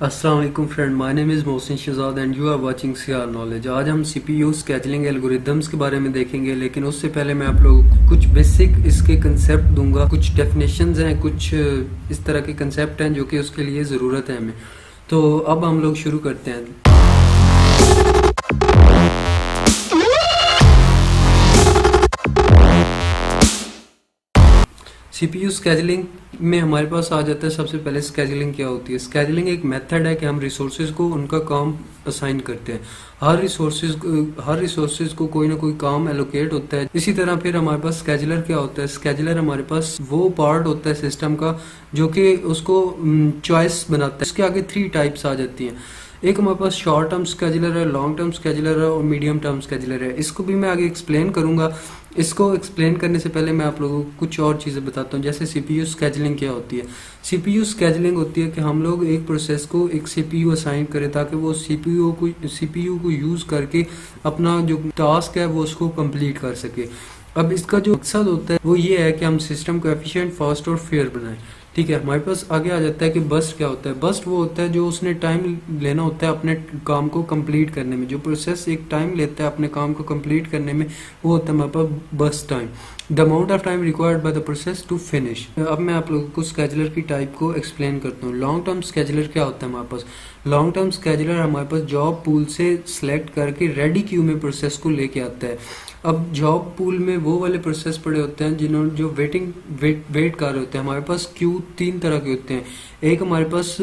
अस्सलाम वालेकुम friend, my name is Mohsin Shahzad and you are watching CR knowledge. आज हम सीपीयू स्केजुलिंग एल्गोरिदम्स के बारे में देखेंगे, लेकिन उससे पहले मैं आप लोगों को कुछ बेसिक इसके कंसेप्ट दूंगा। कुछ डेफिनेशंस हैं, कुछ इस तरह के कंसेप्ट हैं जो कि उसके लिए ज़रूरत है हमें। तो अब हम लोग शुरू करते हैं। सीपीयू स्केजुलिंग में हमारे पास आ जाता है। सबसे पहले स्केजुलिंग क्या होती है? स्केजुलिंग एक मेथड है कि हम रिसोर्सेज को उनका काम असाइन करते हैं। हर रिसोर्सेज को कोई ना कोई काम एलोकेट होता है। इसी तरह फिर हमारे पास स्केजुलर क्या होता है? स्केजुलर हमारे पास वो पार्ट होता है सिस्टम का जो कि उसको चॉइस बनाता है। इसके आगे 3 टाइप्स आ जाती हैं। एक हमारे पास शॉर्ट टर्म स्केजुलर है, लॉन्ग टर्म स्केजुलर है और मीडियम टर्म स्केजुलर है। इसको भी मैं आगे एक्सप्लेन करूंगा। इसको एक्सप्लेन करने से पहले मैं आप लोगों को कुछ और चीज़ें बताता हूँ। जैसे सीपीयू स्केजुलिंग क्या होती है? सीपीयू स्केजुलिंग होती है कि हम लोग एक प्रोसेस को एक सीपीयू असाइन करें ताकि वो सीपीयू को यूज़ करके अपना जो टास्क है वो उसको कंप्लीट कर सके। अब इसका जो मकसद होता है वो ये है कि हम सिस्टम को एफिशिएंट, फास्ट और फेयर बनाएं। ठीक है, हमारे पास आगे आ जाता है कि बस्ट क्या होता है। बस्ट वो होता है जो उसने टाइम लेना होता है अपने काम को कंप्लीट करने में। जो प्रोसेस एक टाइम लेता है अपने काम को कंप्लीट करने में, वो होता है हमारे पास burst time, the amount of time required by the process to finish. अब मैं आप लोगों को स्केजुलर की टाइप को एक्सप्लेन करता हूँ। लॉन्ग टर्म स्केजुलर क्या होता है हमारे पास? लॉन्ग टर्म स्केजुलर हमारे पास जॉब पूल से सिलेक्ट करके रेडी क्यू में प्रोसेस को लेके आता है। अब जॉब पूल में वो वाले प्रोसेस पड़े होते हैं जिन्होंने जो वेट कर रहे होते हैं। हमारे पास क्यू 3 तरह के होते हैं। एक हमारे पास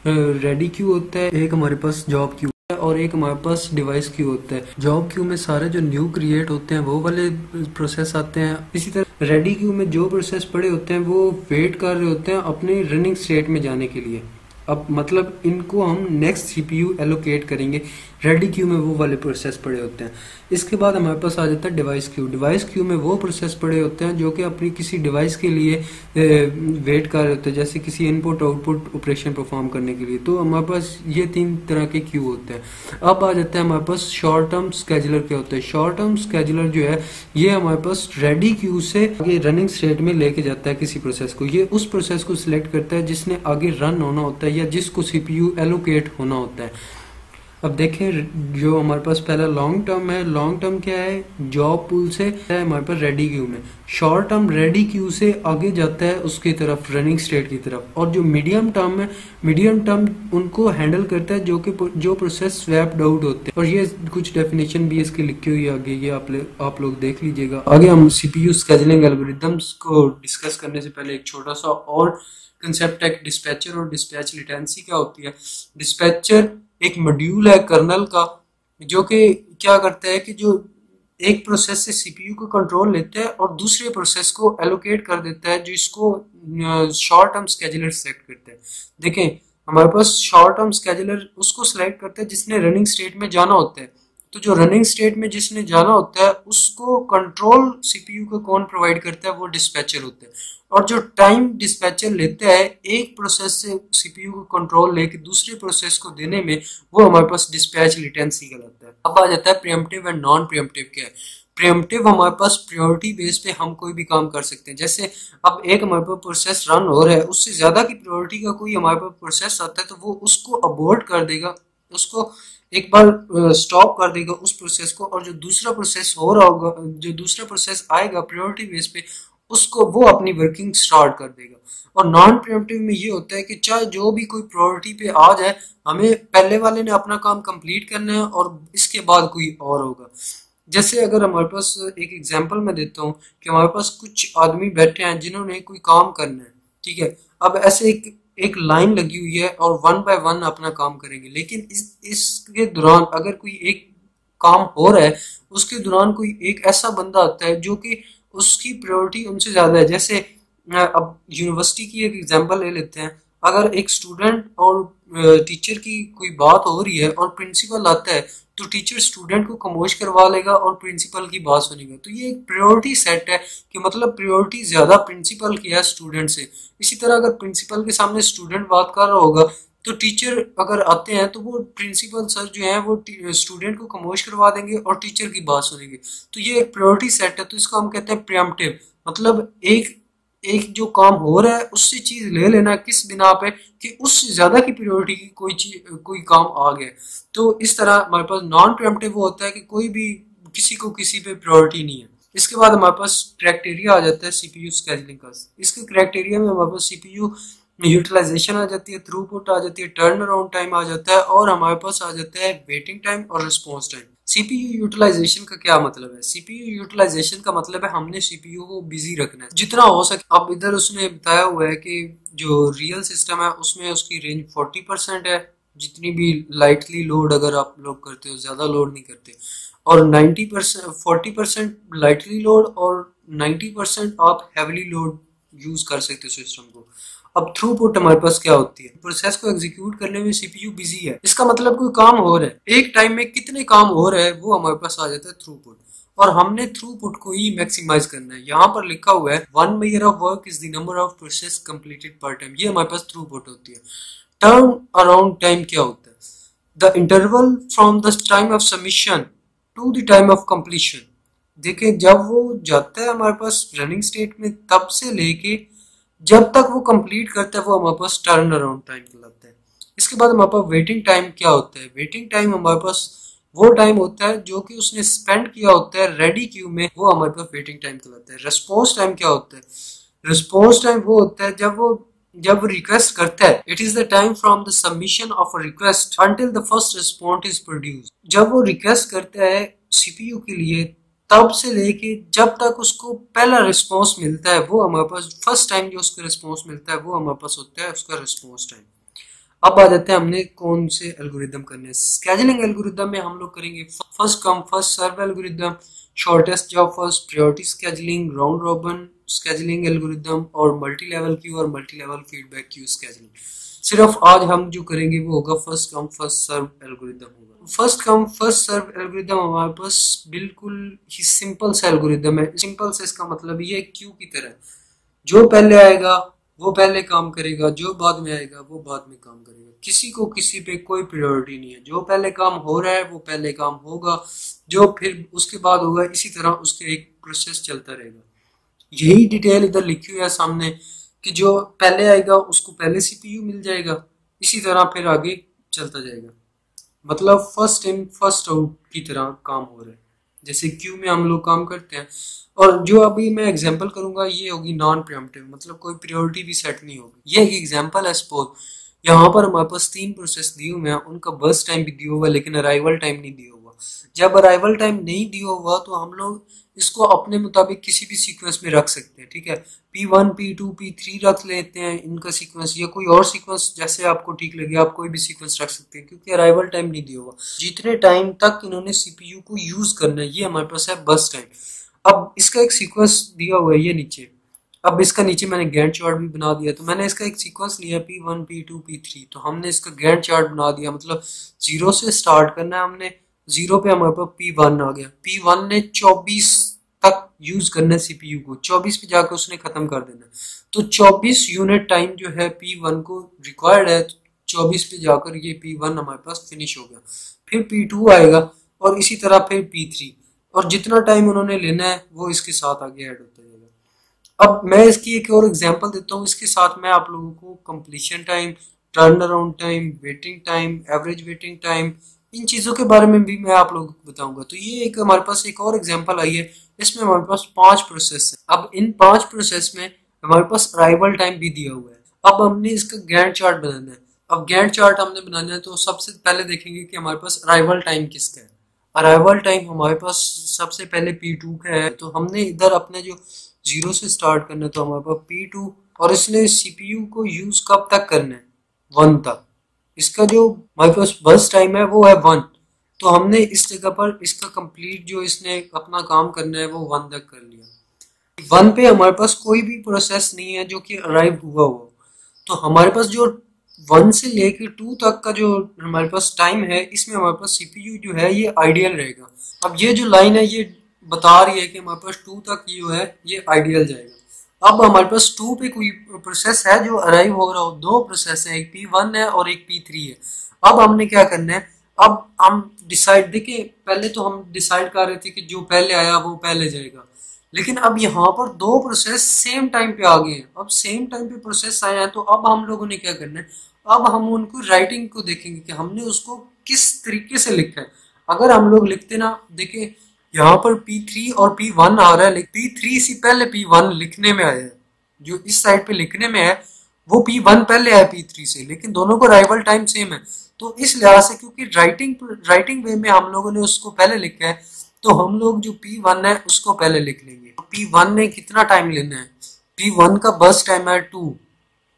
रेडी क्यू होता है, एक हमारे पास जॉब क्यू है और एक हमारे पास डिवाइस क्यू होता है। जॉब क्यू में सारे जो न्यू क्रिएट होते हैं वो वाले प्रोसेस आते हैं। इसी तरह रेडी क्यू में जो प्रोसेस पड़े होते हैं वो वेट कर रहे होते हैं अपने रनिंग स्टेट में जाने के लिए। अब मतलब इनको हम नेक्स्ट सीपीयू एलोकेट करेंगे। रेडी क्यू में वो वाले प्रोसेस पड़े होते हैं। इसके बाद हमारे पास आ जाता है डिवाइस क्यू। डिवाइस क्यू में वो प्रोसेस पड़े होते हैं जो कि अपनी किसी डिवाइस के लिए वेट कर रहे होते हैं, जैसे किसी इनपुट आउटपुट ऑपरेशन परफॉर्म करने के लिए। तो हमारे पास ये 3 तरह के क्यू होते हैं। अब आ जाता है हमारे पास शॉर्ट टर्म स्केजुलर क्या होता है। शॉर्ट टर्म स्केजुलर जो है ये हमारे पास रेडी क्यू से आगे रनिंग स्टेट में लेके जाता है किसी प्रोसेस को। ये उस प्रोसेस को सिलेक्ट करता है जिसने आगे रन होना होता है या जिसको सीपीयू एलोकेट होना होता है। अब देखें, जो हमारे पास पहला लॉन्ग टर्म है, लॉन्ग टर्म क्या है? जॉब पूल से है हमारे पास रेडी क्यू में। शॉर्ट टर्म रेडी क्यू से आगे जाता है उसकी तरफ, रनिंग स्टेट की तरफ। और जो मीडियम टर्म है, मीडियम टर्म उनको हैंडल करता है जो प्रोसेस स्वैप्ड आउट होते हैं। और ये कुछ डेफिनेशन भी इसकी लिखी हुई है आगे, ये आप लोग देख लीजिएगा। आगे हम सीपीयू स्केजुलिंग एल्गोरिथम्स को डिस्कस करने से पहले एक छोटा सा और कंसेप्ट है, डिस्पैचर और डिस्पैच लेटेंसी क्या होती है। डिस्पैचर एक मॉड्यूल है कर्नल का जो कि क्या करता है कि जो एक प्रोसेस से सीपीयू को कंट्रोल लेता है और दूसरे प्रोसेस को एलोकेट कर देता है, जिसको शॉर्ट टर्म स्केजुलर सेलेक्ट करता है। देखें, हमारे पास शॉर्ट टर्म स्केजुलर उसको सिलेक्ट करता है जिसने रनिंग स्टेट में जाना होता है। तो जो रनिंग स्टेट में जिसने जाना होता है उसको कंट्रोल सीपीयू को कौन प्रोवाइड करता है? वो डिस्पैचर होता है। और जो टाइम डिस्पैचर लेता है एक प्रोसेस से सीपीयू को कंट्रोल लेके दूसरे प्रोसेस को देने में, वो हमारे पास डिस्पैच लेटेंसी कहलाता है। अब आ जाता है प्रीएम्प्टिव एंड नॉन प्रीएम्प्टिव क्या है। प्रीएम्प्टिव हमारे पास प्रायोरिटी बेस पे हम कोई भी काम कर सकते हैं। जैसे अब एक हमारे पास प्रोसेस रन हो रहा है, उससे ज्यादा की प्रायोरिटी का कोई हमारे पास प्रोसेस आता है तो वो उसको अबॉर्ट कर देगा, उसको एक बार स्टॉप कर देगा उस प्रोसेस को। और जो दूसरा प्रोसेस हो रहा होगा, जो दूसरा प्रोसेस आएगा प्रायोरिटी बेस पे, उसको वो अपनी वर्किंग स्टार्ट कर देगा। और नॉन प्रीएम्प्टिव में ये होता है कि चाहे जो भी कोई प्रायोरिटी पे आ जाए, हमें पहले वाले ने अपना काम कंप्लीट करना है और इसके बाद कोई और होगा। जैसे अगर हमारे पास एक एग्जांपल मैं देता हूँ कि हमारे पास कुछ आदमी बैठे हैं जिन्होंने कोई काम करना है। ठीक है, अब ऐसे एक लाइन लगी हुई है और 1 बाय 1 अपना काम करेंगे। लेकिन इसके दौरान अगर कोई एक काम हो रहा है, उसके दौरान कोई एक ऐसा बंदा आता है जो कि उसकी प्रायोरिटी उनसे ज्यादा है। जैसे अब यूनिवर्सिटी की एक एग्जांपल ले लेते हैं। अगर एक स्टूडेंट और टीचर की कोई बात हो रही है और प्रिंसिपल आता है, तो टीचर स्टूडेंट को खामोश करवा लेगा और प्रिंसिपल की बात सुनेगा। तो ये एक प्रायोरिटी सेट है कि मतलब प्रायोरिटी ज्यादा प्रिंसिपल की है स्टूडेंट से। इसी तरह अगर प्रिंसिपल के सामने स्टूडेंट बात कर रहा होगा तो टीचर अगर आते हैं तो वो प्रिंसिपल सर जो है वो स्टूडेंट को खामोश करवा देंगे और टीचर की बात सुनेंगे। तो ये एक प्रायोरिटी सेट है। तो इसको हम कहते हैं प्रीएम्प्टिव। मतलब एक जो काम हो रहा है उससे चीज ले लेना किस बिना पे कि उससे ज्यादा की प्रायोरिटी की कोई चीज कोई काम आ गया। तो इस तरह हमारे पास नॉन प्रिएम्प्टिव वो होता है कि कोई भी किसी को किसी पे प्रायोरिटी नहीं है। इसके बाद हमारे पास क्राइटेरिया आ जाता है सीपीयू स्केजुलिंग का। इसके क्राइटेरिया में हमारे पास सीपीयू यूटिलाइजेशन आ जाती है, थ्रूपुट आ जाती है, टर्न अराउंड टाइम आ जाता है और हमारे पास आ जाता है वेटिंग टाइम और रिस्पॉन्स टाइम। सीपीयू यूटिलाइजेशन का क्या मतलब है? सीपीयू यूटिलाइजेशन का मतलब है हमने सीपीयू को बिजी रखना है जितना हो सके। अब इधर उसने बताया हुआ है कि जो रियल सिस्टम है उसमें उसकी रेंज 40% है, जितनी भी लाइटली लोड अगर आप लोग करते हो, ज्यादा लोड नहीं करते, और 90% 40% लाइटली लोड और 90% आप हैवीली लोड यूज कर सकते हो सिस्टम को। अब थ्रूपुट हमारे पास क्या होती है? प्रोसेस को एग्जीक्यूट करने में सीपीयू बिजी है, इसका मतलब कोई काम हो रहा है, एक टाइम में कितने काम हो रहे हैं वो हमारे पास आ जाता है थ्रूपुट, और हमने थ्रूपुट को ही मैक्सिमाइज करना है। यहाँ पर लिखा हुआ है 1 measure of work is the number of process completed पर टाइम, ये हमारे पास थ्रूपुट होती है। टर्न अराउंड टाइम क्या होता है? The interval from the time of submission to the time of completion. देखिए जब वो जाता है हमारे पास रनिंग स्टेट में तब से लेके जब तक वो कंप्लीट करता है वो हमारे पास टर्न अराउंड टाइम कहलाता है। इसके बाद हमारे पास वेटिंग टाइम क्या होता है? वेटिंग टाइम हमारे पास वो टाइम होता है जो कि उसने स्पेंड किया होता है रेडी क्यू में, वो हमारे पास वेटिंग टाइम कहलाता है। रिस्पॉन्स टाइम क्या होता है? रिस्पॉन्स टाइम वो होता है जब रिक्वेस्ट करता है, it is the time from the submission of a request until the first response is produced. जब वो रिक्वेस्ट करता है सीपीयू के लिए तब से लेके जब तक उसको पहला रिस्पॉन्स मिलता है, वो हमारे पास फर्स्ट टाइम जो उसको रिस्पॉन्स मिलता है वो हमारे पास होता है उसका रिस्पॉन्स टाइम। अब आ जाते हैं हमने कौन से एल्गोरिदम करने हैं। स्केजुलिंग एल्गोरिदम में हम लोग करेंगे first come first serve algorithm, shortest job first, priority scheduling, round robin scheduling algorithm और मल्टी लेवल क्यू और multi level feedback queue scheduling. सिर्फ आज हम जो करेंगे वो होगा first come first serve algorithm होगा। First come first serve algorithm हमारे पास बिल्कुल ही सिंपल सा एल्गोरिदम है। सिंपल से इसका मतलब ये क्यू की तरह, जो पहले आएगा वो पहले काम करेगा, जो बाद में आएगा वो बाद में काम करेगा, किसी को किसी पे कोई प्रायोरिटी नहीं है। जो पहले काम हो रहा है वो पहले काम होगा, जो फिर उसके बाद होगा, इसी तरह उसके एक प्रोसेस चलता रहेगा। यही डिटेल इधर लिखी हुई है सामने कि जो पहले आएगा उसको पहले सीपीयू मिल जाएगा, इसी तरह फिर आगे चलता जाएगा। मतलब फर्स्ट इन फर्स्ट आउट की तरह काम हो रहा है, जैसे क्यू में हम लोग काम करते हैं। और जो अभी मैं एग्जांपल करूंगा ये होगी नॉन प्रिएम्प्टिव, मतलब कोई प्रायोरिटी भी सेट नहीं होगी। ये एक एग्जांपल है। सपोज यहाँ पर हमारे पास 3 प्रोसेस दिए हुए हैं, उनका बर्स्ट टाइम भी दिया हुआ है लेकिन अराइवल टाइम नहीं दिया हुआ। जब अराइवल टाइम नहीं दिया हुआ तो हम लोग इसको अपने मुताबिक किसी भी सीक्वेंस में रख सकते हैं, ठीक है। P1 P2 P3 रख लेते हैं इनका सीक्वेंस, या कोई और सीक्वेंस जैसे आपको ठीक लगे आप कोई भी सीक्वेंस रख सकते हैं, क्योंकि अराइवल टाइम नहीं दिया हुआ। जितने टाइम तक इन्होंने सीपीयू को यूज करना है ये हमारे पास है बस टाइम। अब इसका एक सीक्वेंस दिया हुआ है ये नीचे, अब इसका नीचे मैंने गैंट चार्ट भी बना दिया। तो मैंने इसका एक सीक्वेंस लिया P1 P2 P3, तो हमने इसका गैंट चार्ट बना दिया। मतलब 0 से स्टार्ट करना है हमने, 0 पे हमारे पास P1 आ गया, P1 ने 24 तक यूज करना है सीपीयू को, 24 पे जाकर उसने खत्म कर देना। तो 24 यूनिट टाइम जो है P1 को रिक्वायर्ड है, 24 पे जाकर ये P1 हमारे पास फिनिश हो गया। फिर P2 आएगा और इसी तरह फिर P3, और जितना टाइम उन्होंने लेना है वो इसके साथ आगे ऐड होता जाएगा। अब मैं इसकी एक और एग्जांपल देता हूँ, इसके साथ मैं आप लोगों को completion time, turn around time, waiting time, average waiting time, इन चीजों के बारे में भी मैं आप लोगों को बताऊंगा। तो ये एक हमारे पास एक और एग्जांपल आई है, इसमें हमारे पास 5 प्रोसेस है। अब इन 5 प्रोसेस में हमारे पास अराइवल टाइम भी दिया हुआ है। अब हमने इसका गैंट चार्ट बनाना है। अब गैंट चार्ट हमने बनाना है तो सबसे पहले देखेंगे कि हमारे पास अराइवल टाइम किसका है। अराइवल टाइम हमारे पास सबसे पहले P2 का है, तो हमने इधर अपने जो 0 से स्टार्ट करना है तो हमारे पास P2, और इसने सीपीयू को यूज कब तक करना है? 1 तक। इसका जो हमारे पास बस टाइम है वो है 1, तो हमने इस जगह पर इसका कंप्लीट जो इसने अपना काम करना है वो 1 तक कर लिया। 1 पे हमारे पास कोई भी प्रोसेस नहीं है जो कि अराइव हुआ हो, तो हमारे पास जो 1 से लेके 2 तक का जो हमारे पास टाइम है इसमें हमारे पास सीपीयू जो है ये आइडियल रहेगा। अब ये जो लाइन है ये बता रही है कि हमारे पास 2 तक जो है ये आइडियल जाएगा। अब हमारे पास 2 पे कोई प्रोसेस है जो अराइव हो रहा हो, 2 प्रोसेस है, एक P1 है और एक P3 है। अब हमने क्या करना है, अब हम डिसाइड, देखिए पहले तो हम डिसाइड कर रहे थे कि जो पहले आया वो पहले जाएगा, लेकिन अब यहाँ पर दो प्रोसेस सेम टाइम पे आ गए हैं। अब सेम टाइम पे प्रोसेस आए हैं तो अब हम लोगों ने क्या करना है, अब हम उनको राइटिंग को देखेंगे कि हमने उसको किस तरीके से लिखा है। अगर हम लोग लिखते ना, देखिए यहाँ पर P3 और P1 आ रहा है, लेकिन P3 से पहले P1 लिखने में आया है, जो इस साइड पे लिखने में है वो P1 पहले आया P3 से, लेकिन दोनों को राइवल टाइम सेम है। तो इस लिहाज से क्योंकि राइटिंग वे में हम लोगों ने उसको पहले लिखा है, तो हम लोग जो P1 है उसको पहले लिख लेंगे। P1 ने कितना टाइम लेना है, P1 का बस टाइम है 2,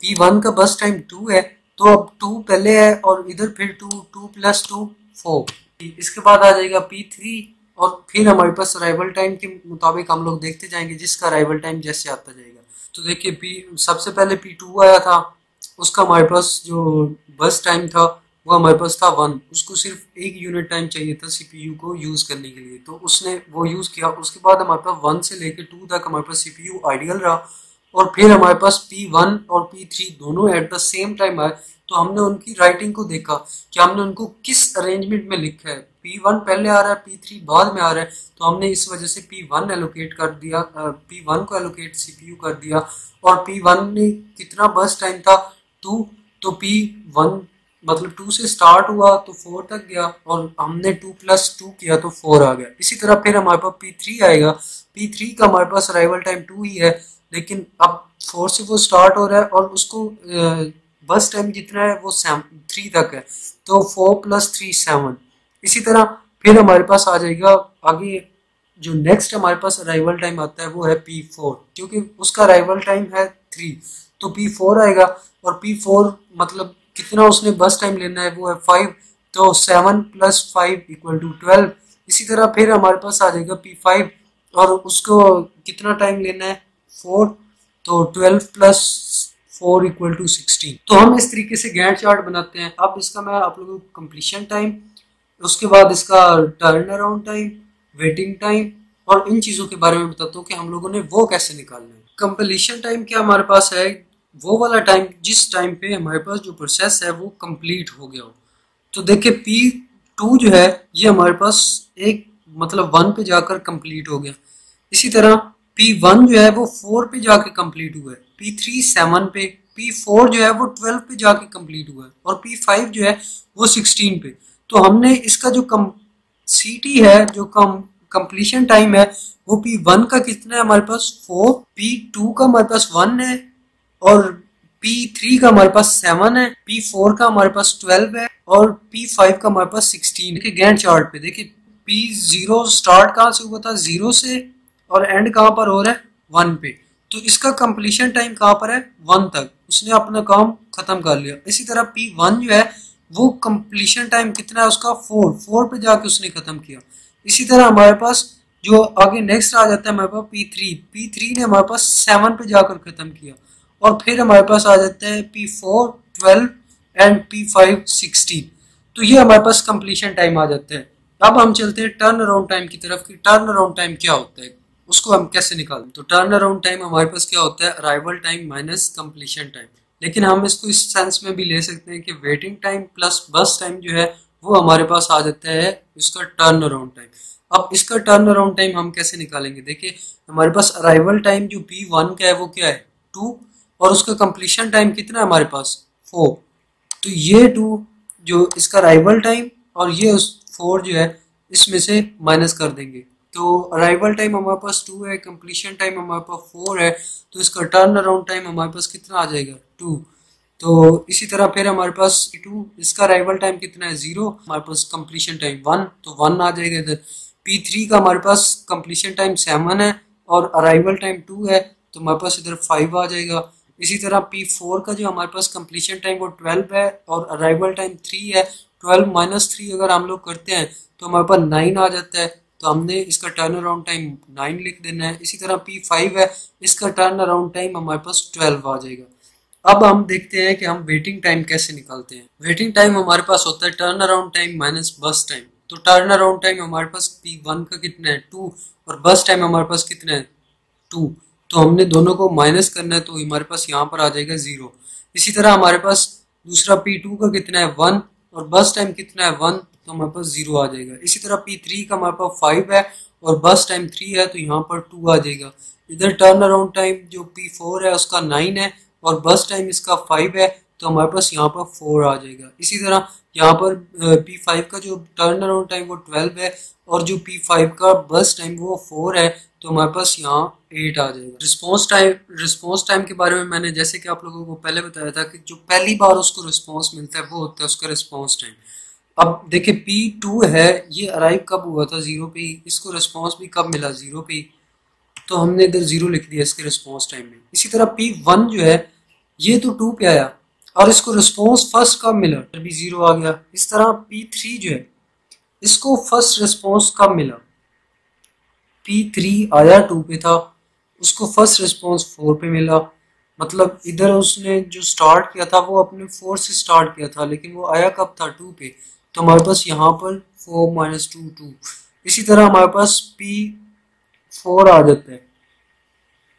P1 का बस टाइम 2 है, तो अब 2 पहले है और इधर फिर 2, 2 + 2 4। इसके बाद आ जाएगा P3 और फिर हमारे पास अराइवल टाइम के मुताबिक हम लोग देखते जाएंगे जिसका अराइवल टाइम जैसे आता जाएगा। तो देखिए सबसे पहले P2 आया था, उसका हमारे पास जो बस टाइम था वो हमारे पास था 1, उसको सिर्फ 1 यूनिट टाइम चाहिए था CPU को यूज करने के लिए, तो उसने वो यूज किया। उसके बाद हमारे पास 1 से लेकर 2 तक हमारे पास CPU आइडियल रहा, और फिर हमारे पास P1 और P3 दोनों एट द सेम टाइम आए। तो हमने उनकी राइटिंग को देखा कि हमने उनको किस अरेंजमेंट में लिखा है, P1 पहले आ रहा है P3 बाद में आ रहा है, तो हमने इस वजह से P1 एलोकेट कर दिया, P1 को एलोकेट CPU कर दिया। और P1 ने कितना बस टाइम था 2, तो P1 मतलब 2 से स्टार्ट हुआ तो 4 तक गया, और हमने 2 + 2 किया तो 4 आ गया। इसी तरह फिर हमारे पास P3 आएगा, P3 का हमारे पास अराइवल टाइम 2 ही है, लेकिन अब 4 से वो स्टार्ट हो रहा है और उसको बस टाइम जितना है वो 3 तक है, तो 4 + 3 7। इसी तरह फिर हमारे पास आ जाएगा आगे जो नेक्स्ट हमारे पास अराइवल टाइम आता है वो है P4, क्योंकि उसका अराइवल टाइम है 3, तो P4 आएगा। और P4 मतलब कितना उसने बस टाइम लेना है वो है 5, तो 7 + 5 = 12। इसी तरह फिर हमारे पास आ जाएगा P5 और उसको कितना टाइम लेना है 4, तो 12 + 4 = 16। तो हम इस तरीके से गैंट चार्ट बनाते हैं। अब इसका मैं आप लोगों को कंप्लीशन टाइम, उसके बाद इसका turn around time, waiting time और इन चीज़ों के बारे में बताता हूँ कि हम लोगों ने वो कैसे निकालना है। कंप्लीशन टाइम क्या हमारे पास है, वो वाला टाइम जिस टाइम पे हमारे पास जो प्रोसेस है वो कंप्लीट हो गया हो। तो देखिए P2 जो है ये हमारे पास एक मतलब 1 पे जाकर कंप्लीट हो गया। इसी तरह P1 जो है वो 4 पे जाके कंप्लीट हुआ है, P3 7 पे, P4 जो है वो 12 पे जाके कंप्लीट हुआ है, और P5 जो है वो 16 पे। तो हमने इसका जो CT है, जो कंप्लीशन टाइम है, वो P1 का कितना है हमारे पास 4, P2 का हमारे पास 1 है, और P3 का हमारे पास 7 है, P4 का हमारे पास 12 है, और P5 का हमारे पास 16। देखिए गैंट चार्ट पे देखिए P0 स्टार्ट कहाँ से हुआ था 0 से, और एंड कहाँ पर हो रहा है 1 पे, तो इसका कंप्लीशन टाइम कहाँ पर है 1 तक, उसने अपना काम खत्म कर लिया। इसी तरह P1 जो है वो कंप्लीशन टाइम कितना है उसका 4 पे जाके उसने खत्म किया। इसी तरह हमारे पास जो आगे नेक्स्ट आ जाता है हमारे पास P3 ने हमारे पास 7 पे जाकर खत्म किया, और फिर हमारे पास आ जाता है P4 12 एंड P5 16। तो ये हमारे पास कंप्लीशन टाइम आ जाता है। अब हम चलते हैं टर्न अराउंड टाइम की तरफ कि टर्न अराउंड टाइम क्या होता है, उसको हम कैसे निकालें। तो टर्न अराउंड टाइम हमारे पास क्या होता है, arrival time minus completion time. लेकिन हम इसको इस सेंस में भी ले सकते हैं कि वेटिंग टाइम प्लस बस टाइम जो है वो हमारे पास आ जाता है इसका टर्न अराउंड टाइम। अब इसका टर्न अराउंड टाइम हम कैसे निकालेंगे, देखिए हमारे पास अराइवल टाइम जो P1 का है वो क्या है 2, और उसका कंप्लीशन टाइम कितना है हमारे पास 4। तो ये 2 जो इसका अराइवल टाइम और ये 4 जो है इसमें से माइनस कर देंगे, तो अराइवल टाइम हमारे पास 2 है, कंप्लीशन टाइम हमारे पास 4 है, तो इसका टर्न अराउंड टाइम हमारे पास कितना आ जाएगा 2। तो इसी तरह फिर हमारे पास 2 इसका अराइवल टाइम कितना है 0, हमारे पास कंप्लीशन टाइम 1, तो 1 आ जाएगा इधर। P3 का हमारे पास कंप्लीशन टाइम 7 है और अराइवल टाइम 2 है, तो हमारे पास इधर 5 आ जाएगा। इसी तरह P4 का जो हमारे पास कंप्लीशन टाइम वो 12 है और अराइवल टाइम 3 है, 12 - 3 अगर हम लोग करते हैं तो हमारे पास 9 आ जाता है, तो हमने इसका टर्न अराउंड टाइम 9 लिख देना है। इसी तरह P5 है, इसका टर्न अराउंड टाइम हमारे पास 12 आ जाएगा। अब हम देखते हैं कि हम वेटिंग टाइम कैसे निकालते हैं। वेटिंग टाइम हमारे पास होता है टर्न अराउंड टाइम माइनस बस टाइम। तो टर्न अराउंड टाइम हमारे पास P1 का कितना है 2, और बस टाइम हमारे पास कितना है 2, तो हमने दोनों को माइनस करना है, तो हमारे पास यहाँ पर आ जाएगा 0। इसी तरह हमारे पास दूसरा P2 का कितना है 1 और बस टाइम कितना है 1, तो हमारे पास 0 आ जाएगा। इसी तरह P3 का हमारे पास 5 है और बस टाइम 3 है, तो यहाँ पर 2 आ जाएगा। इधर टर्न अराउंड टाइम जो P4 है उसका 9 है और बस टाइम इसका 5 है, तो हमारे पास यहाँ पर 4 आ जाएगा। इसी तरह यहाँ पर P5 का जो टर्न अराउंड टाइम वो 12 है और जो P5 का बस टाइम वो 4 है, तो हमारे पास यहाँ 8 आ जाएगा। रिस्पॉन्स टाइम के बारे में मैंने जैसे कि आप लोगों को पहले बताया था कि जो पहली बार उसको रिस्पॉन्स मिलता है वो होता है उसका रिस्पॉन्स टाइम। अब देखिए P2 है, ये अराइव कब हुआ था 0 पे ही, इसको रिस्पॉन्स भी कब मिला 0 पे ही, तो हमने इधर 0 लिख दिया इसके रिस्पॉन्स टाइम में। इसी तरह P1 जो है ये तो 2 पे आया और इसको रिस्पॉन्स फर्स्ट कब मिला, फिर भी 0 आ गया। इस तरह P3 जो है इसको फर्स्ट रिस्पॉन्स कब मिला, P3 आया 2 पे था, उसको फर्स्ट रिस्पॉन्स 4 पे मिला। मतलब इधर उसने जो स्टार्ट किया था वो अपने 4 से स्टार्ट किया था, लेकिन वो आया कब था 2 पे, तो हमारे पास यहाँ पर 4 - 2 2। इसी तरह हमारे पास P4 आ जाता है।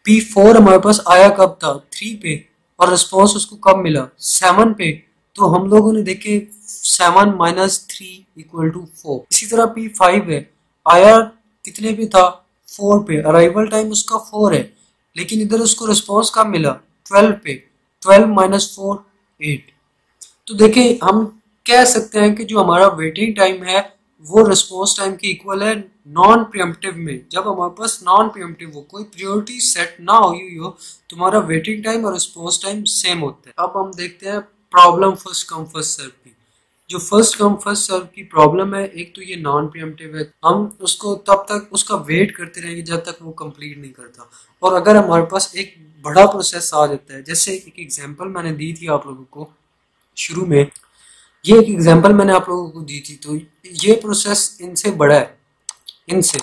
P4 हमारे पास आया कब था 3 पे और रिस्पॉन्स उसको कब मिला 7 पे, तो हम लोगों ने देखे 7 - 3 = 4। इसी तरह P5 है, आया कितने पे था 4 पे, अराइवल टाइम उसका 4 है, लेकिन इधर उसको रिस्पॉन्स कब मिला 12 पे, 12 - 4 8। तो देखिए हम कह सकते हैं कि जो हमारा वेटिंग टाइम है वो रिस्पॉन्स टाइम के इक्वल है नॉन प्रीएम्प्टिव में। जब हमारे पास नॉन प्रीएम्प्टिव हो, कोई प्रायोरिटी सेट ना हुई हो, तो हमारा वेटिंग टाइम और रिस्पॉन्स टाइम सेम होता है। अब हम देखते हैं problem first come first serve की। जो फर्स्ट कम फर्स्ट सर्व की प्रॉब्लम है, एक तो ये नॉन प्रीएम्प्टिव है, हम उसको तब तक उसका वेट करते रहेंगे जब तक वो कंप्लीट नहीं करता। और अगर हमारे पास एक बड़ा प्रोसेस आ जाता है, जैसे एक एग्जांपल मैंने दी थी आप लोगों को शुरू में, ये एक एग्जांपल मैंने आप लोगों को दी थी, तो ये प्रोसेस इनसे बड़ा है इनसे,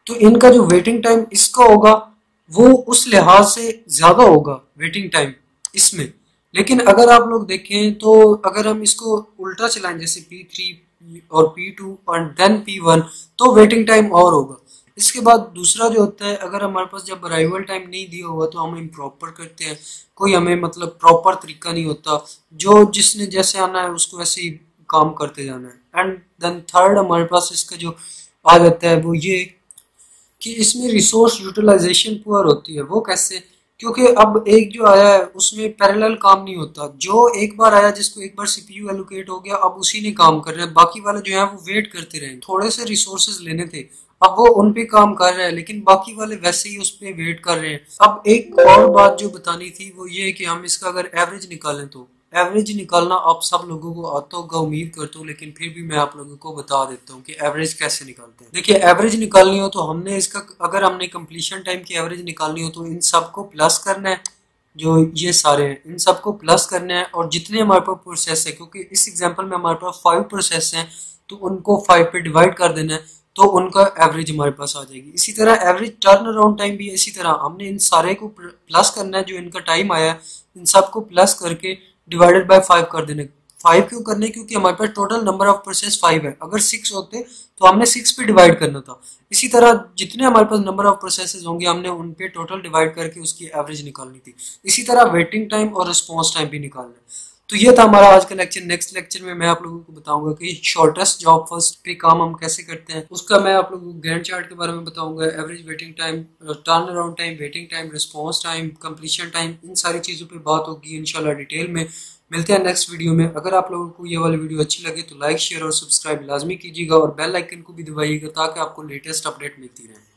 तो इनका जो वेटिंग टाइम इसका होगा वो उस लिहाज से ज्यादा होगा वेटिंग टाइम इसमें। लेकिन अगर आप लोग देखें तो अगर हम इसको उल्टा चलाएं, जैसे P3 और P2 और देन P1, तो वेटिंग टाइम और होगा। इसके बाद दूसरा जो होता है, अगर हमारे पास जब अराइवल टाइम नहीं दिया हुआ तो हम इम्प्रॉपर करते हैं, कोई हमें मतलब प्रॉपर तरीका नहीं होता, जो जिसने जैसे आना है उसको वैसे ही काम करते जाना है। एंड देन थर्ड हमारे पास इसका जो आ जाता है वो ये कि इसमें रिसोर्स यूटिलाइजेशन पुअर होती है। वो कैसे, क्योंकि अब एक जो आया है उसमें पैरेलल काम नहीं होता, जो एक बार आया जिसको एक बार सीपीयू एलोकेट हो गया अब उसी ने काम कर रहे हैं, बाकी वाले जो है वो वेट करते रहे। थोड़े से रिसोर्सेज लेने थे, अब वो उन पे काम कर रहे हैं, लेकिन बाकी वाले वैसे ही उस पे वेट कर रहे हैं। अब एक और बात जो बतानी थी वो ये है कि हम इसका अगर एवरेज निकालें, तो एवरेज निकालना आप सब लोगों को आता होगा उम्मीद करता हूँ, लेकिन फिर भी मैं आप लोगों को बता देता हूँ कि एवरेज कैसे निकालते हैं। देखिए एवरेज निकालनी हो तो हमने इसका, अगर हमने कंप्लीशन टाइम की एवरेज निकालनी हो तो इन सबको प्लस करना है, जो ये सारे हैं इन सबको प्लस करना है, और जितने हमारे पास प्रोसेस है, क्योंकि इस एग्जाम्पल में हमारे पास 5 प्रोसेस हैं, तो उनको 5 पे डिवाइड कर देना है, तो उनका एवरेज हमारे पास आ जाएगी। इसी तरह एवरेज टर्न अराउंड टाइम भी इसी तरह हमने इन सारे को प्लस करना है, जो इनका टाइम आया है इन सबको प्लस करके डिवाइडेड बाय 5 कर देने। 5 क्यों करने, क्योंकि हमारे पास टोटल नंबर ऑफ प्रोसेस 5 है, अगर 6 होते तो हमने 6 पे डिवाइड करना था। इसी तरह जितने हमारे पास नंबर ऑफ प्रोसेसेस होंगे हमने उन पे टोटल डिवाइड करके उसकी एवरेज निकालनी थी। इसी तरह वेटिंग टाइम और रिस्पॉन्स टाइम भी निकालना है। तो ये था हमारा आज का लेक्चर। नेक्स्ट लेक्चर में मैं आप लोगों को बताऊंगा कि शॉर्टेस्ट जॉब फर्स्ट पे काम हम कैसे करते हैं, उसका मैं आप लोगों को गैंट चार्ट के बारे में बताऊंगा, average waiting time, turn around time, waiting time, response time, completion time, इन सारी चीज़ों पे बात होगी इंशाल्लाह डिटेल में। मिलते हैं नेक्स्ट वीडियो में। अगर आप लोगों को ये वाली वीडियो अच्छी लगे तो लाइक शेयर और सब्सक्राइब लाजमी कीजिएगा और बेल आइकन को भी दबाइएगा ताकि आपको लेटेस्ट अपडेट मिलती रहे।